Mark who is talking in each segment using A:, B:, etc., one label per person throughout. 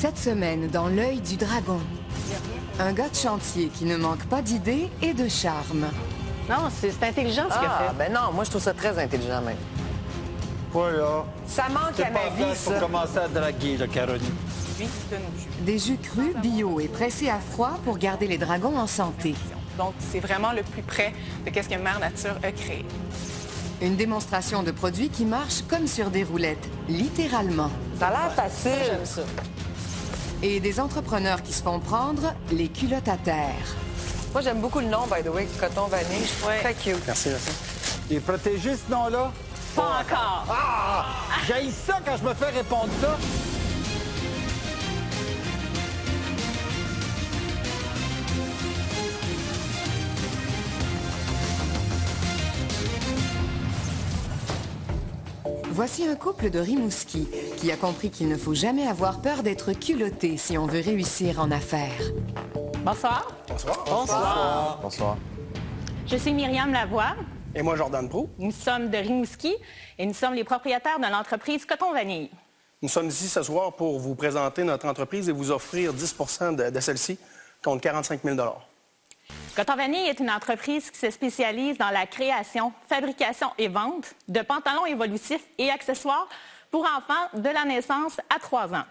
A: Cette semaine, dans l'œil du dragon. Un gars de chantier qui ne manque pas d'idées et de charme.
B: Non, c'est intelligent ce qu'il a fait.
C: Ben non, moi, je trouve ça très intelligent, même.
D: Quoi, là?
C: Ça manque à ma vie, ça.
D: Pour commencer à draguer, là, Caroline.
A: Des jus crus, bio et pressés à froid pour garder les dragons en santé.
E: Donc, c'est vraiment le plus près de ce que Mère Nature a créé.
A: Une démonstration de produits qui marchent comme sur des roulettes, littéralement.
C: Ça a l'air facile.
B: J'aime ça.
A: Et des entrepreneurs qui se font prendre les culottes à terre.
C: Moi, j'aime beaucoup le nom, by the way, coton vanille. Je trouve très cute.
D: Merci, merci. Il est protégé, ce nom-là?
B: Pas encore.
D: Ah! J'haïs ça quand je me fais répondre ça.
A: Voici un couple de Rimouski qui a compris qu'il ne faut jamais avoir peur d'être culotté si on veut réussir en affaires.
B: Bonsoir.
C: Bonsoir.
F: Bonsoir.
B: Je suis Myriam Lavoie.
G: Et moi, Jordan Proulx.
B: Nous sommes de Rimouski et nous sommes les propriétaires de l'entreprise Coton Vanille.
G: Nous sommes ici ce soir pour vous présenter notre entreprise et vous offrir 10 de celle-ci contre 45 000
B: Coton Vanille est une entreprise qui se spécialise dans la création, fabrication et vente de pantalons évolutifs et accessoires pour enfants de la naissance à 3 ans.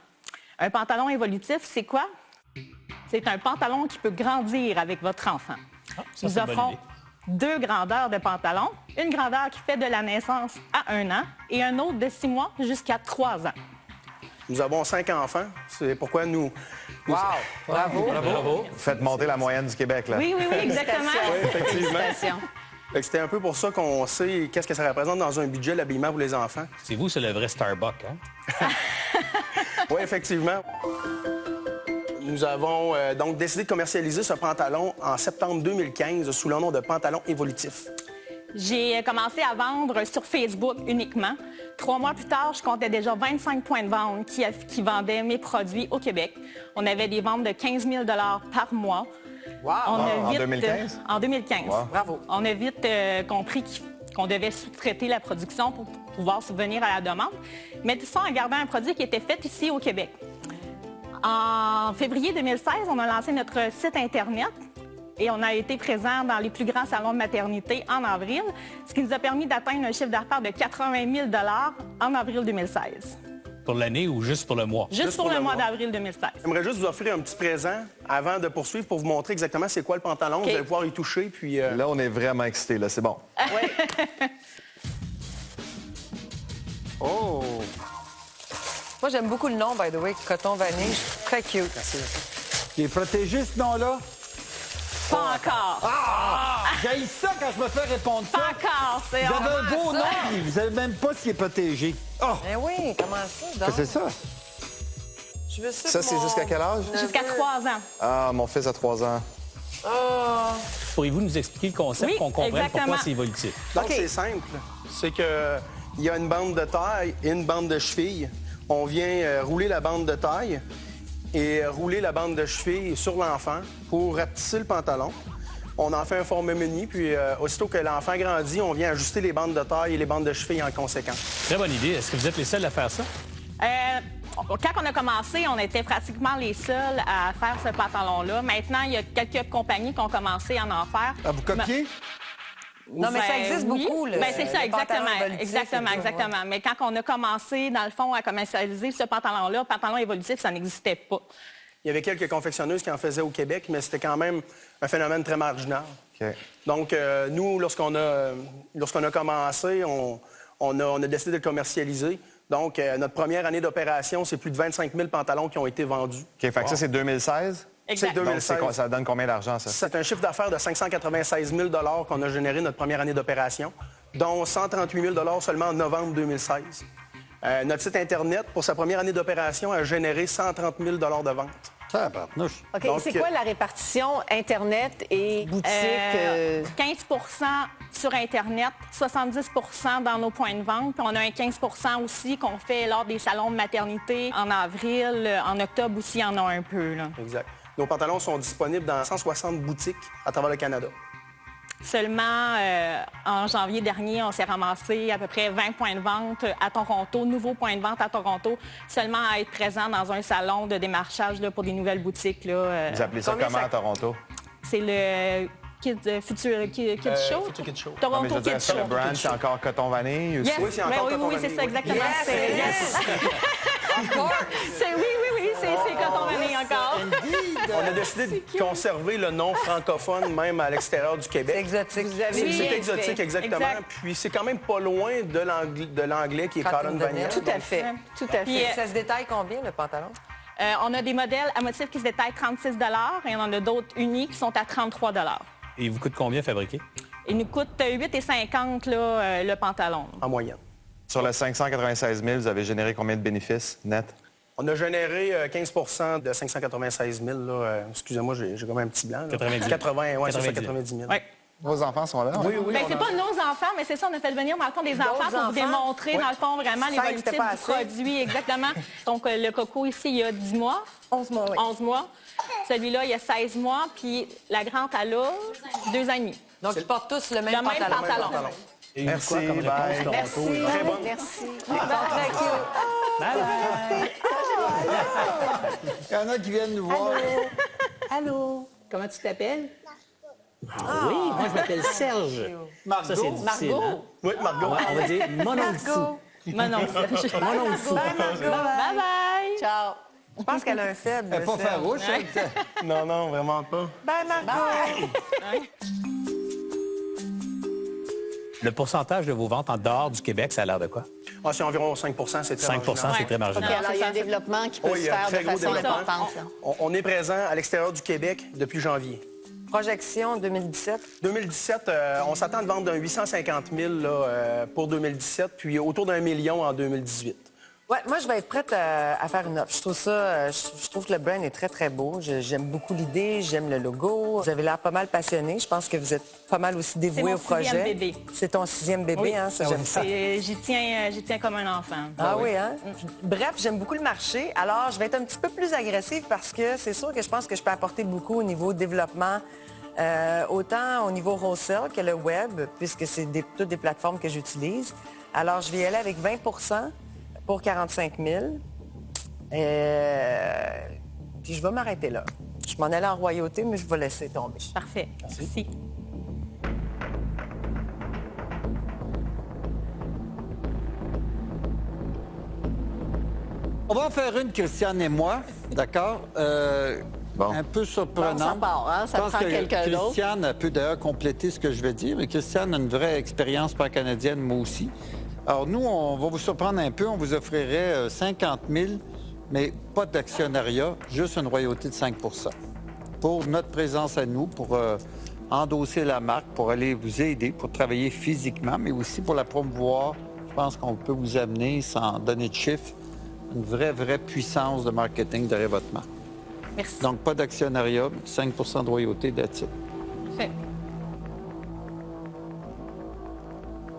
B: Un pantalon évolutif, c'est quoi? C'est un pantalon qui peut grandir avec votre enfant. Nous offrons 2 grandeurs de pantalons, une grandeur qui fait de la naissance à 1 an et un autre de 6 mois jusqu'à 3 ans.
G: Nous avons 5 enfants. C'est pourquoi nous...
C: Wow! Bravo!
F: Bravo. Vous faites monter la moyenne du Québec, là.
B: Oui, exactement.
G: Oui, effectivement.
B: Félicitations.
G: Fait que c'était un peu pour ça qu'on sait qu'est-ce que ça représente dans un budget, l'habillement pour les enfants.
H: C'est vous, c'est le vrai Starbucks, hein?
G: Oui, effectivement. Nous avons donc décidé de commercialiser ce pantalon en septembre 2015 sous le nom de pantalon évolutif.
B: J'ai commencé à vendre sur Facebook uniquement. 3 mois plus tard, je comptais déjà 25 points de vente qui vendaient mes produits au Québec. On avait des ventes de 15 000 par mois.
C: Wow!
F: En 2015?
B: En 2015.
F: Wow.
C: Bravo!
B: On a vite compris qu'on devait sous-traiter la production pour pouvoir subvenir à la demande. Mais tout ça en gardant un produit qui était fait ici au Québec. En février 2016, on a lancé notre site Internet et on a été présent dans les plus grands salons de maternité en avril, ce qui nous a permis d'atteindre un chiffre d'affaires de 80 000 en avril 2016.
H: Pour l'année ou juste pour le mois?
B: Juste pour le mois d'avril 2016.
G: J'aimerais juste vous offrir un petit présent avant de poursuivre pour vous montrer exactement c'est quoi le pantalon. Vous allez pouvoir y toucher, puis...
F: Là, on est vraiment excités, là. C'est bon.
G: Oh!
C: Moi, j'aime beaucoup le nom, by the way, coton vanille. Je trouve très cute.
G: Merci.
D: Il est protégé, ce nom-là?
B: Pas encore.
D: Ah! J'haïs ça quand je me fais répondre ça.
B: Pas encore. C'est
D: Vous avez un beau nom, puis vous savez même pas s'il est protégé. Oh!
C: Ben oui, comment ça, donc?
D: C'est ça.
C: Je veux ça,
F: Ça, c'est jusqu'à quel âge?
B: Jusqu'à 3 ans.
F: Ah, mon fils a 3 ans.
C: Oh!
H: Pourriez-vous nous expliquer le concept,
B: Oui,
H: qu'on comprenne
B: exactement.
H: pourquoi c'est évolutif?
G: Donc,
C: OK.
G: c'est simple. C'est que il y a une bande de taille et une bande de cheville. On vient rouler la bande de taille et rouler la bande de cheville sur l'enfant pour rapetisser le pantalon. On en fait un format mini, puis aussitôt que l'enfant grandit, on vient ajuster les bandes de taille et les bandes de cheville en conséquence.
H: Très bonne idée. Est-ce que vous êtes les seuls à faire ça?
B: Quand on a commencé, on était pratiquement les seuls à faire ce pantalon-là. Maintenant, il y a quelques compagnies qui ont commencé à en faire.
D: À vous copier?
C: Non, mais ça existe
B: oui.
C: beaucoup, le
B: Ben, c'est ça,
C: le pantalon
B: exactement.
C: évolutif
B: Exactement,
C: et tout,
B: exactement.
C: ouais.
B: Mais quand on a commencé, dans le fond, à commercialiser ce pantalon-là, pantalon évolutif, ça n'existait pas.
G: Il y avait quelques confectionneuses qui en faisaient au Québec, mais c'était quand même un phénomène très marginal.
F: OK.
G: Donc, nous, lorsqu'on a commencé, on a décidé de le commercialiser. Donc, notre première année d'opération, c'est plus de 25 000 pantalons qui ont été vendus.
F: OK, fait que ça, c'est 2016?
B: Exact.
G: C'est 2016.
F: Donc, ça donne combien d'argent, ça?
G: C'est un chiffre d'affaires de 596 000 qu'on a généré notre première année d'opération, dont 138 000 seulement en novembre 2016. Notre site Internet, pour sa première année d'opération, a généré 130 000 de vente.
D: Ça, partnouche.
C: OK,
G: Donc,
C: c'est quoi la répartition Internet et boutique?
B: 15 sur Internet, 70 dans nos points de vente. Puis on a un 15 aussi qu'on fait lors des salons de maternité en avril. En octobre aussi, il y en a un peu. Là.
G: Exact. Nos pantalons sont disponibles dans 160 boutiques à travers le Canada.
B: Seulement, en janvier dernier, on s'est ramassé à peu près 20 points de vente à Toronto, nouveaux points de vente à Toronto, seulement à être présent dans un salon de démarchage là, pour des nouvelles boutiques. Là,
F: Vous appelez ça comment à Toronto?
B: C'est le Future Kid Show.
G: Future Kid Show.
F: Non, mais je
B: Toronto
F: veux dire,
B: Kid
F: est-ce que
B: Show.
F: le brand, c'est encore coton vanille? Ou
B: Yes.
G: Oui, c'est encore
B: oui,
G: coton
B: oui, c'est
G: vanille,
B: ça,
G: oui.
B: exactement.
C: Yes,
B: C'est-
C: yes.
B: oui, c'est coton vanille encore.
G: On a décidé de conserver le nom francophone même à l'extérieur du Québec.
C: C'est exotique.
G: C'est exotique, exactement.
B: Exact.
G: Puis c'est quand même pas loin de l'anglais qui est
C: Cotton
G: Cotton Vanilla.
C: Vanilla.
E: Tout à fait. Tout à
B: Puis,
E: fait.
C: Ça se détaille combien, le pantalon?
B: On a des modèles à motifs qui se détaillent 36 et on en a d'autres unis qui sont à 33
H: Et il vous coûte combien fabriquer?
B: Il nous coûte 8,50 là, le pantalon.
G: En moyenne.
F: Sur le 596 000, vous avez généré combien de bénéfices net?
G: On a généré 15 de 596 000. Là, excusez-moi, j'ai comme un petit blanc. Là.
H: 90.
G: 80, ouais, c'est ça,
H: 90
G: 90 000.
B: Ouais.
F: Vos enfants sont là?
G: Oui, oui.
B: Ben,
G: on
B: c'est
G: a-
B: pas nos enfants, mais c'est ça, on a fait venir, dans le fond, des enfants pour vous
C: enfants?
B: démontrer, dans le fond, vraiment
C: 5,
B: l'évolutif
C: c'était pas
B: du
C: assez?
B: produit, exactement. Donc, le coco ici, il y a 10 mois.
C: 11 mois, oui.
B: 11 mois. Celui-là, il y a 16 mois, puis la grande, elle a 2 ans et demi.
C: Donc, ils portent tous le même
B: Le même
C: pantalon.
B: pantalon.
H: Et
F: Merci,
H: quoi comme
F: bye.
H: réponse, Toronto?
G: Très bonne.
E: Merci.
C: Ils sont très cute.
H: Bye-bye.
D: Il y en a qui viennent nous voir.
E: Allô? Comment tu t'appelles? Ah, oui, moi je m'appelle Serge.
D: Margot.
E: Ça, c'est difficile.
B: Margot.
E: Hein?
G: Oui, Margot.
E: On va dire mon oncle fou.
B: Mais non, Serge.
E: Mon oncle fou.
B: Bye-bye.
C: Ciao. Je pense qu'elle a un faible.
D: Elle n'est pas
C: Serge.
D: farouche. elle.
G: Non, non, vraiment pas.
C: Bye, Margot.
H: Le pourcentage de vos ventes en dehors du Québec, ça a l'air de quoi?
G: Ah, c'est environ 5 c'est très
H: 5
G: marginal.
H: c'est très marginal.
B: Non,
E: Alors, il y a un développement qui peut
G: Oui, il
E: se
G: y a un
E: faire
G: très
E: de
G: gros
E: façon
G: développement.
E: importante. là.
G: On est présent à l'extérieur du Québec depuis janvier.
C: Projection 2017.
G: 2017, on s'attend de vendre d'un 850 000 là, pour 2017, puis autour d'1 million en 2018.
C: Ouais, moi, je vais être prête à faire une offre. Je trouve ça, je trouve que le brand est très, très beau. J'aime beaucoup l'idée, j'aime le logo. Vous avez l'air pas mal passionné. Je pense que vous êtes pas mal aussi dévoué
B: mon
C: au projet.
B: 6e bébé.
C: C'est ton 6e bébé,
B: Oui.
C: hein? Ça, j'aime ça.
B: J'y tiens comme un enfant.
C: Ah oui, hein? Bref, j'aime beaucoup le marché. Alors, je vais être un petit peu plus agressive parce que c'est sûr que je pense que je peux apporter beaucoup au niveau développement, autant au niveau wholesale que le web, puisque c'est toutes des plateformes que j'utilise. Alors, je vais y aller avec 20 pour 45 000. Puis je vais m'arrêter là. Je m'en allais en royauté, mais je vais laisser tomber.
B: Parfait. Merci.
D: On va en faire une, Christiane et moi, d'accord?
F: Bon.
D: Un peu surprenant.
E: Bon, ça part, hein? Ça
D: Je pense
E: prend
D: que
E: quelqu'un d'autre.
D: Christiane peut d'ailleurs compléter ce que je vais dire. Mais Christiane a une vraie expérience pan-canadienne, moi aussi. Alors, nous, on va vous surprendre un peu. On vous offrirait 50 000, mais pas d'actionnariat, juste une royauté de 5 pour notre présence à nous, pour endosser la marque, pour aller vous aider, pour travailler physiquement, mais aussi pour la promouvoir. Je pense qu'on peut vous amener, sans donner de chiffres, une vraie puissance de marketing derrière votre marque.
B: Merci.
D: Donc, pas d'actionnariat, 5 de royauté d'attitude.
B: Parfait.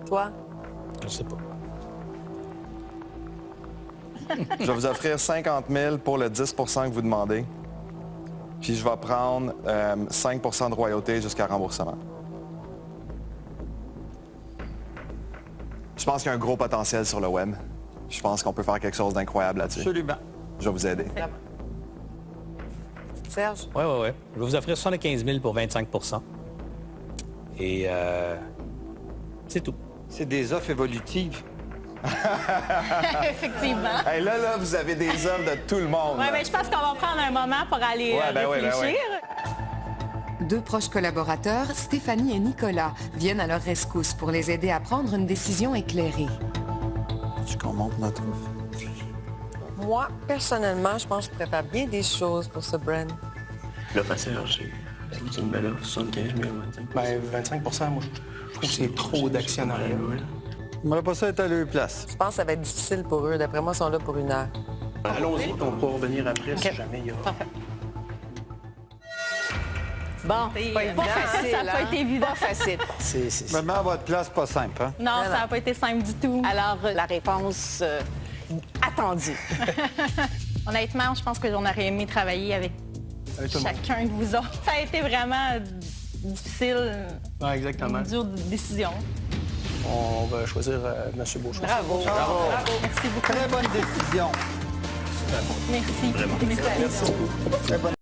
C: Toi?
H: Je sais pas.
F: Je vais vous offrir 50 000 pour le 10 que vous demandez. Puis je vais prendre 5 de royauté jusqu'à remboursement. Je pense qu'il y a un gros potentiel sur le web. Je pense qu'on peut faire quelque chose d'incroyable là-dessus.
D: Absolument.
F: Je vais vous aider.
C: Serge?
H: Oui. Je vais vous offrir 75 000 pour 25 Et c'est tout.
D: C'est des offres évolutives.
B: Effectivement.
F: Hey, là, vous avez des offres de tout le monde.
B: Oui,
F: là.
B: mais je pense qu'on va prendre un moment pour aller
F: Ouais, ben oui, ben
B: réfléchir.
A: Deux proches collaborateurs, Stéphanie et Nicolas, viennent à leur rescousse pour les aider à prendre une décision éclairée.
D: Tu qu'on monte notre offre.
C: Moi, personnellement, je pense que je préfère bien des choses pour ce brand.
I: Là, ma sœur, c'est une belle offre, 75 000, 25
G: Ben, 25 moi, je trouve que c'est trop d'actionnariat.
D: On n'aurait pas ça être à leur place.
C: Je pense que ça va être difficile pour eux. D'après moi, ils sont là pour 1 heure.
G: Allons-y, on pourra revenir après si jamais il y aura.
E: Bon,
B: C'est
E: pas
B: pas facile, ça n'a pas
E: hein?
B: été évident.
E: Pas facile.
D: Me mets à votre place, pas simple, hein?
B: Non, ça n'a pas été simple du tout.
E: Alors, la réponse attendue.
B: Honnêtement, je pense que j'en aurais aimé travailler avec
G: Avec tout le monde.
B: chacun de vous autres. Ça a été vraiment difficile
G: Ouais, exactement.
B: Une dure décision.
G: On va choisir M. Beauchois.
C: Bravo.
B: Merci beaucoup.
D: Très bonne décision.
B: Merci.
G: Merci beaucoup.
D: Très bonne